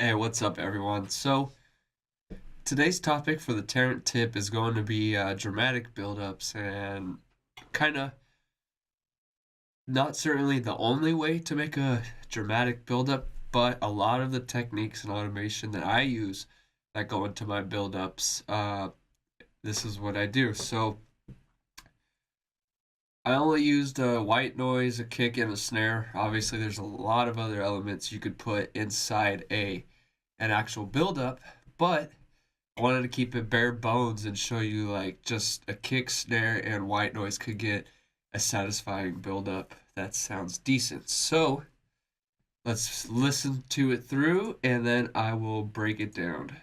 Hey, what's up, everyone? So, today's topic for the Tarant Tip is going to be dramatic buildups, and kind of not certainly the only way to make a dramatic buildup, but a lot of the techniques and automation that I use that go into my buildups, this is what I do. So, I only used white noise, a kick, and a snare. Obviously, there's a lot of other elements you could put inside an actual buildup, but I wanted to keep it bare bones and show you like just a kick, snare, and white noise could get a satisfying build up that sounds decent. So let's listen to it through and then I will break it down.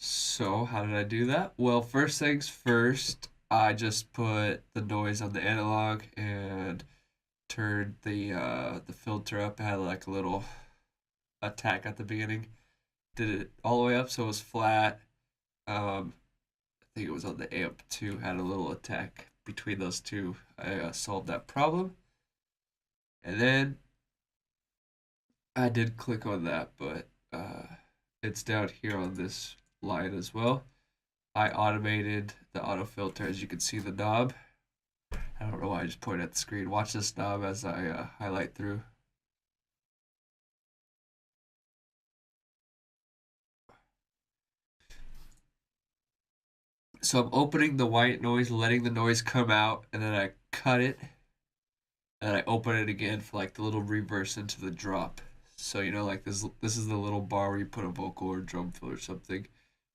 So how did I do that? Well, first things first, I just put the noise on the analog and turned the filter up. It had like a little attack at the beginning. Did it all the way up so it was flat. I think it was on the amp too. Had a little attack between those two. I solved that problem, and then I did click on that, but it's down here on this line as well. I automated the auto filter, as you can see the knob. I don't know why I just pointed at the screen. Watch this knob as I highlight through. So I'm opening the white noise, letting the noise come out, and then I cut it, and I open it again for like the little reverse into the drop. So like this is the little bar where you put a vocal or drum fill or something,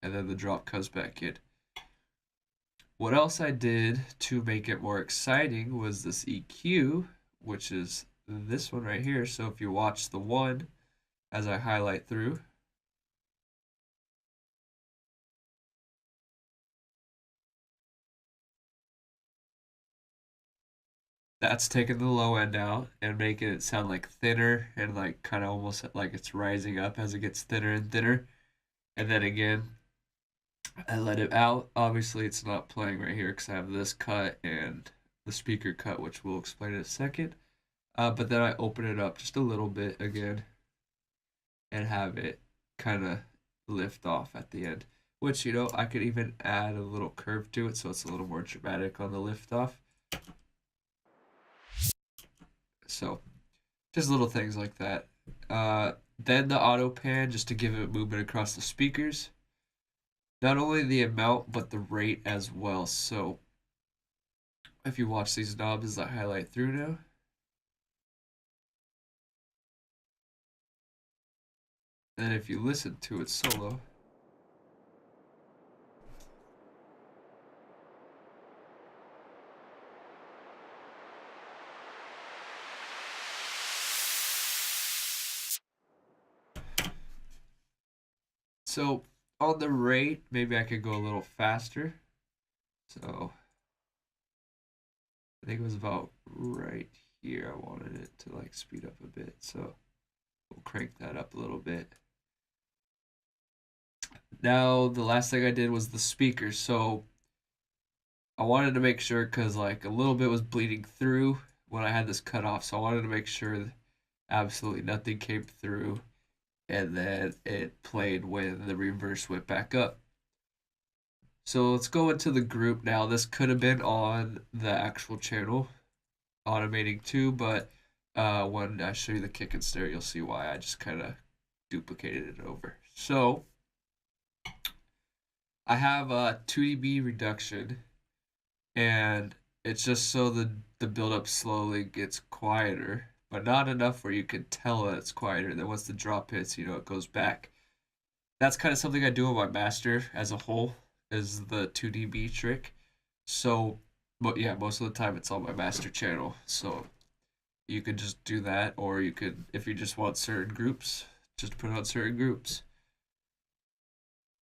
and then the drop comes back in. What else I did to make it more exciting was this EQ, which is this one right here. So if you watch the one as I highlight through, that's taking the low end out and making it sound like thinner and like kind of almost like it's rising up as it gets thinner and thinner. And then again, I let it out. Obviously, it's not playing right here because I have this cut and the speaker cut, which we'll explain in a second. But then I open it up just a little bit again and have it kind of lift off at the end. Which, I could even add a little curve to it so it's a little more dramatic on the lift off. So, just little things like that. Then the auto pan just to give it movement across the speakers. Not only the amount, but the rate as well. So, if you watch these knobs as I highlight through now, and if you listen to it solo, so on the rate, maybe I could go a little faster. So I think it was about right here. I wanted it to like speed up a bit. So we'll crank that up a little bit. Now, the last thing I did was the speakers. So I wanted to make sure because like a little bit was bleeding through when I had this cut off. So I wanted to make sure that absolutely nothing came through. And then it played when the reverse went back up. So let's go into the group now. This could have been on the actual channel, automating too, but when I show you the kick and snare, you'll see why I just kind of duplicated it over. So I have a 2 dB reduction, and it's just so the buildup slowly gets quieter, but not enough where you can tell that it's quieter. Then once the drop hits, it goes back. That's kind of something I do on my master as a whole, is the 2 dB trick. So, but yeah, most of the time it's on my master channel. So you could just do that, or you could, if you just want certain groups, just put on certain groups.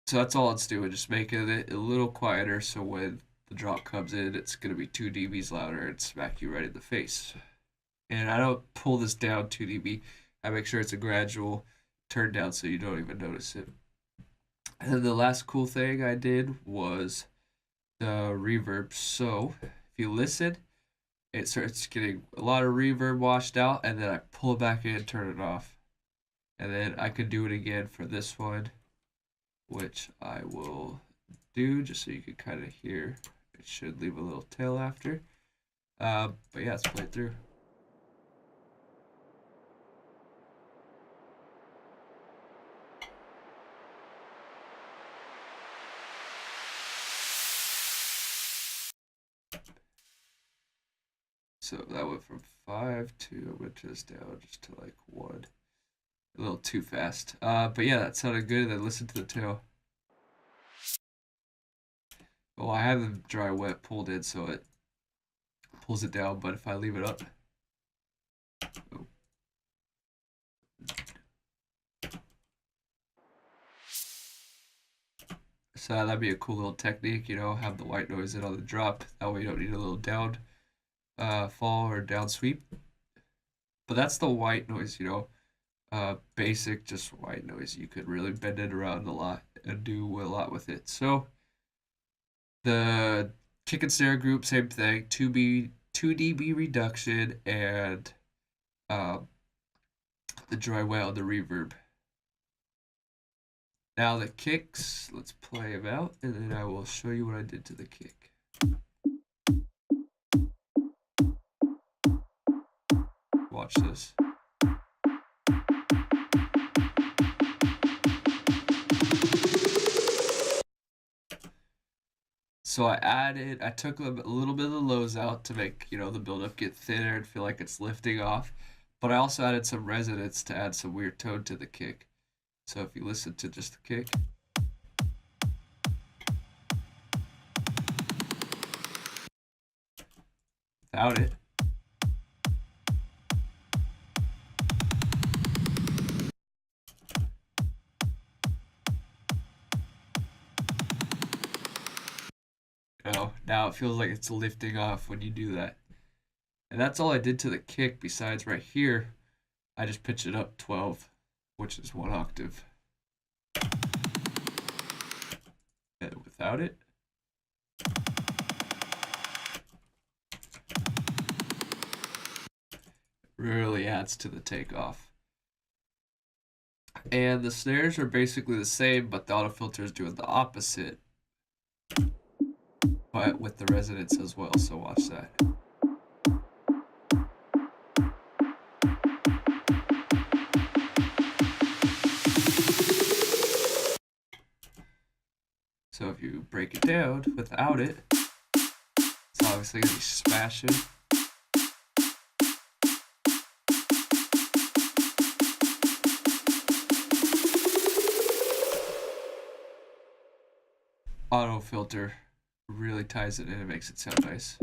So that's all it's doing, just making it a little quieter so when the drop comes in, it's going to be 2 dBs louder and smack you right in the face. And I don't pull this down 2 dB. I make sure it's a gradual turned down so you don't even notice it. And then the last cool thing I did was the reverb. So if you listen, it starts getting a lot of reverb washed out, and then I pull it back in and turn it off. And then I could do it again for this one, which I will do just so you can kind of hear. It should leave a little tail after. But yeah, let's play it through. So that went from 5 to, I'm going to turn this down just to like 1. A little too fast. But yeah, that sounded good. Then listen to the tail. Well, I have the dry wet pulled in so it pulls it down, but if I leave it up, oh. So that'd be a cool little technique, you know, have the white noise in on the drop. That way you don't need a little down fall or down sweep. But that's the white noise, you know. Basic, just white noise. You could really bend it around a lot and do a lot with it. So the kick and snare group, same thing. 2 dB reduction and the dry wet on the reverb. Now the kicks, let's play them out, and then I will show you what I did to the kick. Watch this. So I took a little bit of the lows out to make, you know, the buildup get thinner and feel like it's lifting off. But I also added some resonance to add some weird tone to the kick. So if you listen to just the kick. Without it. You know, now it feels like it's lifting off when you do that. And that's all I did to the kick besides right here. I just pitched it up 12, which is 1 octave. And without it. Really adds to the takeoff. And the snares are basically the same, but the auto filter is doing the opposite. But with the resonance as well, so watch that. So if you break it down without it, it's obviously going to be smashing. Auto filter really ties it in and makes it sound nice.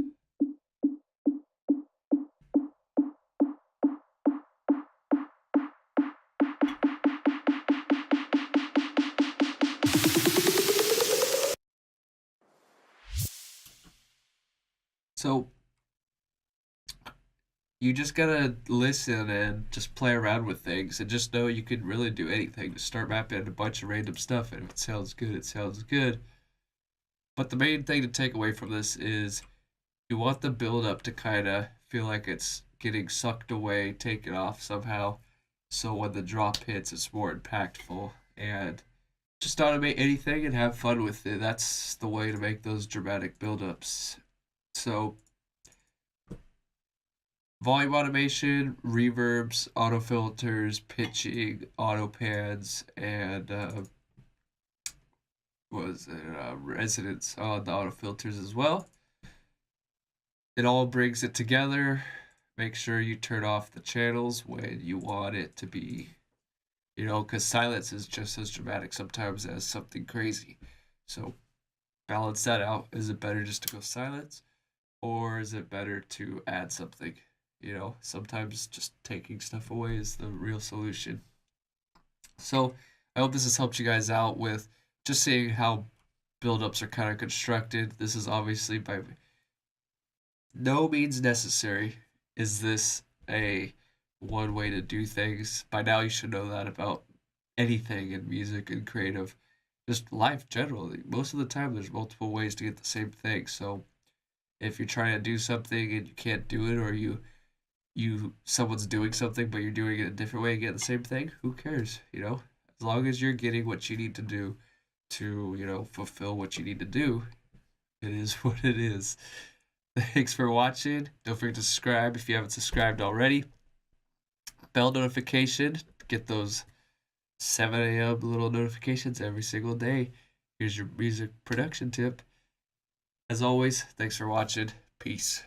So you just gotta listen and just play around with things and just know you can really do anything. Just start mapping a bunch of random stuff, and if it sounds good, it sounds good. But the main thing to take away from this is you want the build up to kind of feel like it's getting sucked away, taken off somehow. So when the drop hits, it's more impactful. And just automate anything and have fun with it. That's the way to make those dramatic build-ups. So volume automation, reverbs, auto filters, pitching, auto pads, and resonance on the auto filters as well. It all brings it together. Make sure you turn off the channels when you want it to be, you know, because silence is just as dramatic sometimes as something crazy. So balance that out. Is it better just to go silence, or is it better to add something? You know, sometimes just taking stuff away is the real solution. So I hope this has helped you guys out with just seeing how buildups are kind of constructed. This is obviously by no means necessary. Is this a one way to do things? By now you should know that about anything in music and creative, just life generally. Most of the time, there's multiple ways to get the same thing. So if you're trying to do something and you can't do it, or you someone's doing something but you're doing it a different way and get the same thing, who cares? As long as you're getting what you need to do to fulfill what you need to do, it is what it is. Thanks for watching. Don't forget to subscribe if you haven't subscribed already. Bell notification, get those 7 a.m. little notifications every single day. Here's your music production tip. As always, thanks for watching. Peace.